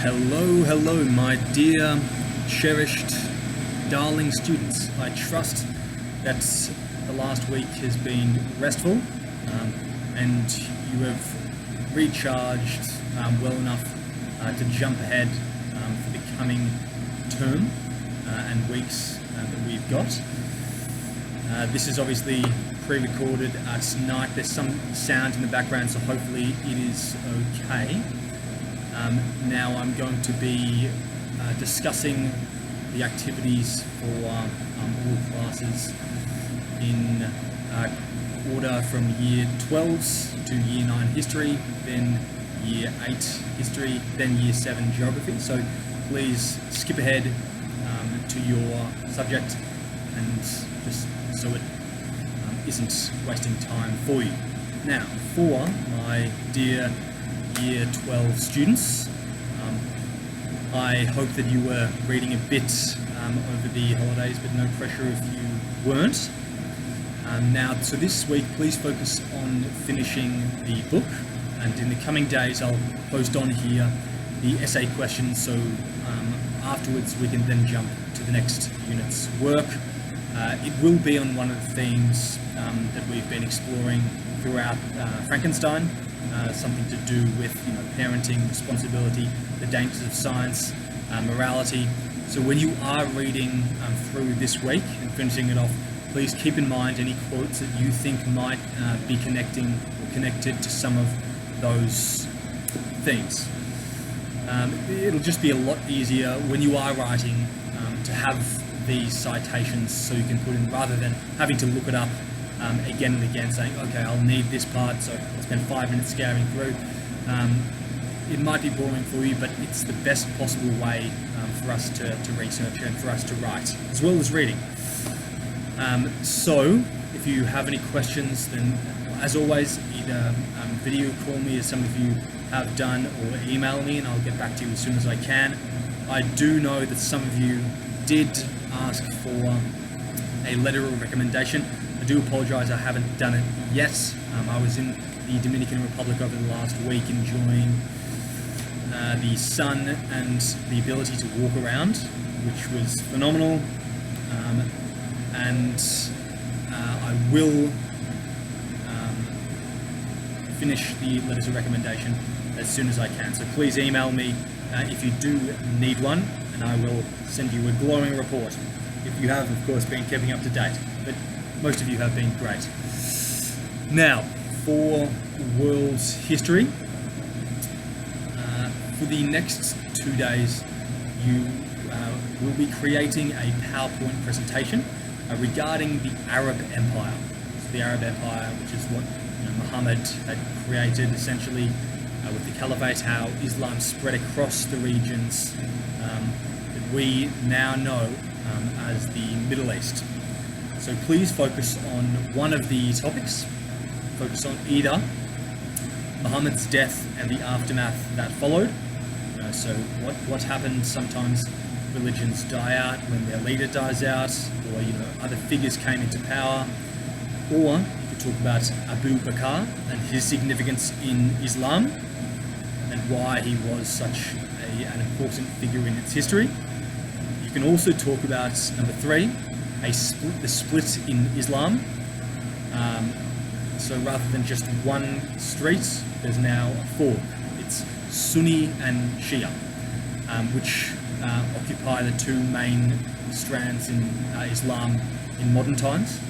Hello, my dear, cherished, darling students. I trust that the last week has been restful and you have recharged well enough to jump ahead for the coming term and weeks that we've got. This is obviously pre-recorded tonight. There's some sound in the background, so hopefully it is okay. Now I'm going to be discussing the activities for all classes in order from Year 12s to Year 9 History, then Year 8 History, then Year 7 Geography. So please skip ahead to your subject and just so it isn't wasting time for you. Now, for my dear Year 12 students, I hope that you were reading a bit over the holidays, but no pressure if you weren't. Now, so this week, please focus on finishing the book, and in the coming days, I'll post on here the essay questions, so afterwards we can then jump to the next unit's work. It will be on one of the themes that we've been exploring throughout Frankenstein, something to do with parenting, responsibility, the dangers of science, morality. So when you are reading through this week and finishing it off, please keep in mind any quotes that you think might be connecting or connected to some of those things. It'll just be a lot easier when you are writing to have these citations so you can put in, rather than having to look it up again and again, saying, okay, I'll need this part, so I'll spend 5 minutes scouring through. It might be boring for you, but it's the best possible way for us to research and for us to write, as well as reading. So, if you have any questions, then as always, either video call me, as some of you have done, or email me, and I'll get back to you as soon as I can. I do know that some of you did ask for a letter of recommendation. I do apologise, I haven't done it yet. I was in the Dominican Republic over the last week enjoying the sun and the ability to walk around, which was phenomenal. And I will finish the letters of recommendation as soon as I can. So please email me if you do need one, and I will send you a glowing report. If you have, of course, been keeping up to date, but most of you have been great. Now, for world history, for the next 2 days, you will be creating a PowerPoint presentation regarding the Arab Empire. So the Arab Empire, which is what Muhammad had created essentially with the Caliphate, how Islam spread across the regions that we now know as the Middle East. So please focus on one of the topics. Focus on either Muhammad's death and the aftermath that followed. So what happened? Sometimes religions die out when their leader dies out, or other figures came into power. Or you could talk about Abu Bakr and his significance in Islam and why he was such an important figure in its history. You can also talk about number 3, the split in Islam. So rather than just one street, there's now 4. It's Sunni and Shia, which occupy the 2 main strands in Islam in modern times.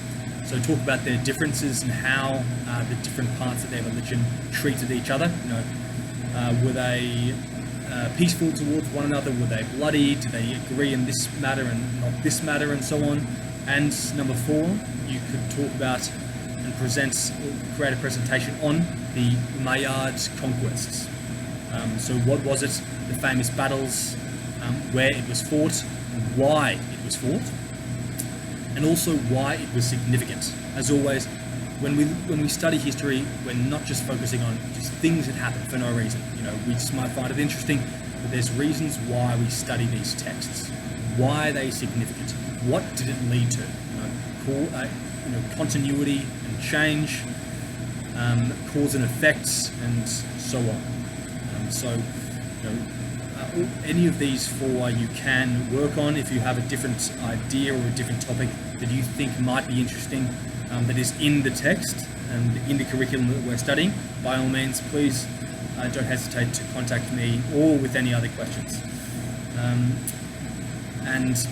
So talk about their differences and how the different parts of their religion treated each other. Were they peaceful towards one another? Were they bloody? Did they agree in this matter and not this matter, and so on? And number 4, you could talk about and create a presentation on the Umayyad conquests. So what was it? The famous battles, where it was fought, and why it was fought, and also why it was significant. As always, when we study history, we're not just focusing on just things that happen for no reason. We just might find it interesting, but there's reasons why we study these texts. Why are they significant? What did it lead to? Continuity and change, cause and effects, and so on. any of these four you can work on. If you have a different idea or a different topic that you think might be interesting, that is in the text and in the curriculum that we're studying, by all means, please don't hesitate to contact me or with any other questions. And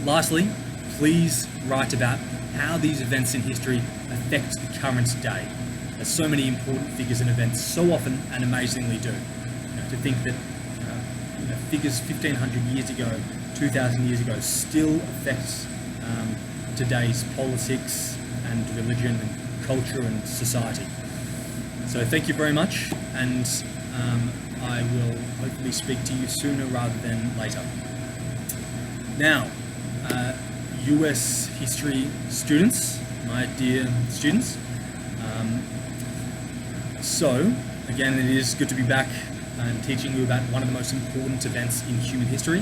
lastly, please write about how these events in history affect the current day, as so many important figures and events so often and amazingly do. To think that figures 1500 years ago, 2000 years ago, still affects today's politics and religion and culture and society. So thank you very much, and I will hopefully speak to you sooner rather than later. Now, US history students, my dear students, so again, it is good to be back and teaching you about one of the most important events in human history,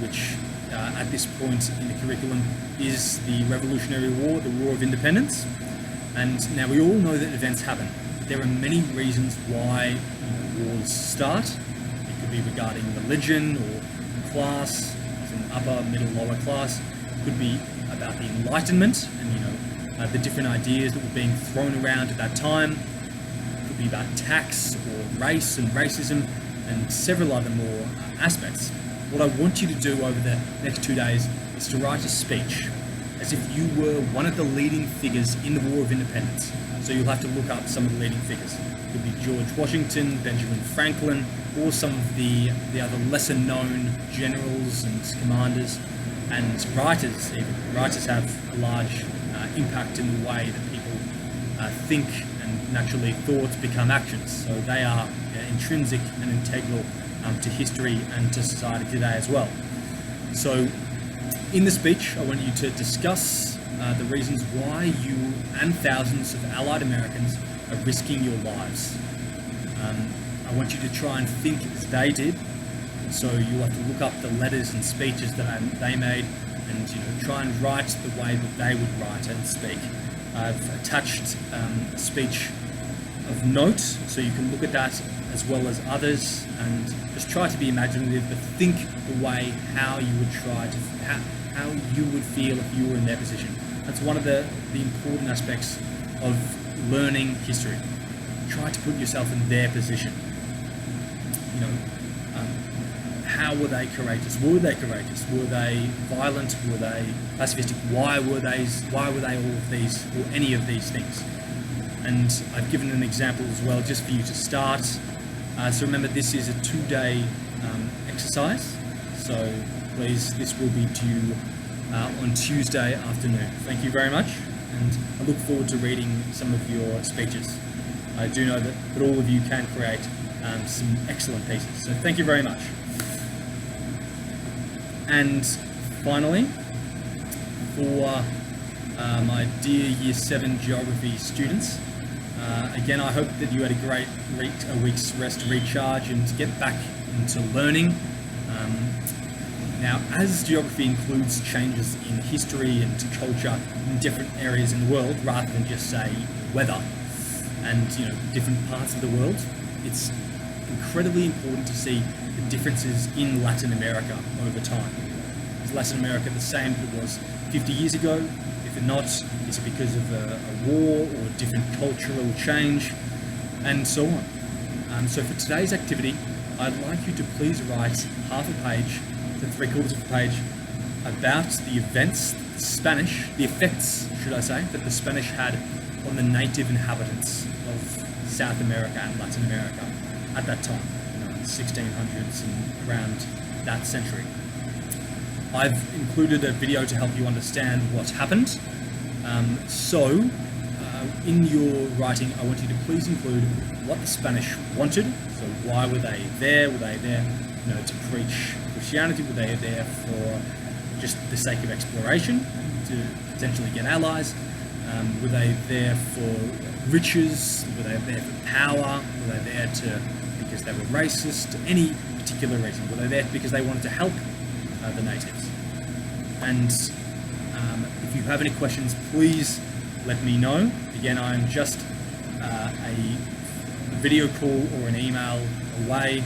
which at this point in the curriculum is the Revolutionary War, the War of Independence. And now we all know that events happen. There are many reasons why wars start. It could be regarding religion or class, as in upper, middle, lower class. It could be about the Enlightenment and the different ideas that were being thrown around at that time. It could be about tax or race and racism and several other more aspects. What I want you to do over the next 2 days is to write a speech as if you were one of the leading figures in the War of Independence. So you'll have to look up some of the leading figures. It could be George Washington, Benjamin Franklin, or some of the other lesser known generals and commanders and writers even. Writers have a large impact in the way that people think, and naturally thoughts become actions. So they are intrinsic and integral to history and to society today as well. So in the speech, I want you to discuss the reasons why you and thousands of Allied Americans are risking your lives. I want you to try and think as they did. So you'll have to look up the letters and speeches that they made, and try and write the way that they would write and speak. I've attached a speech of note, so you can look at that as well as others, and just try to be imaginative, but think the way how you would how you would feel if you were in their position. That's one of the important aspects of learning history. Try to put yourself in their position. How were they courageous? Were they courageous? Were they violent? Were they pacifistic? Why were they all of these, or any of these things? And I've given an example as well, just for you to start. So remember, this is a 2-day exercise. So please, this will be due on Tuesday afternoon. Thank you very much, and I look forward to reading some of your speeches. I do know that all of you can create some excellent pieces. So thank you very much. And finally, for my dear Year 7 Geography students, again, I hope that you had a week's rest, recharge, and to get back into learning. Now, as geography includes changes in history and culture in different areas in the world, rather than just say weather and different parts of the world, it's incredibly important to see the differences in Latin America over time. Is Latin America the same that it was 50 years ago? If not, is it because of a war or a different cultural change, and so on? So for today's activity, I'd like you to please write half a page to 3/4 of a page about the events, the effects, should I say, that the Spanish had on the native inhabitants of South America and Latin America at that time, in the 1600s and around that century. I've included a video to help you understand what happened. In your writing, I want you to please include what the Spanish wanted. So why were they there? Were they there to preach Christianity? Were they there for just the sake of exploration, to potentially get allies? Were they there for riches? Were they there for power? Were they there because they were racist? Any particular reason? Were they there because they wanted to help the natives? And if you have any questions, please let me know. Again, I'm just a video call or an email away.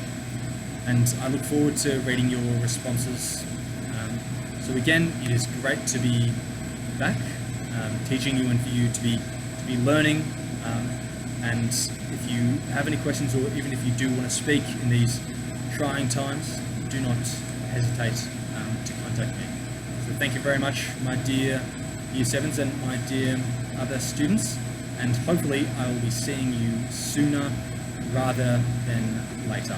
and I look forward to reading your responses. So again, it is great to be back teaching you and for you to be learning. And if you have any questions, or even if you do want to speak in these trying times, do not hesitate to contact me. So thank you very much, my dear Year 7s and my dear other students, and hopefully I will be seeing you sooner rather than later.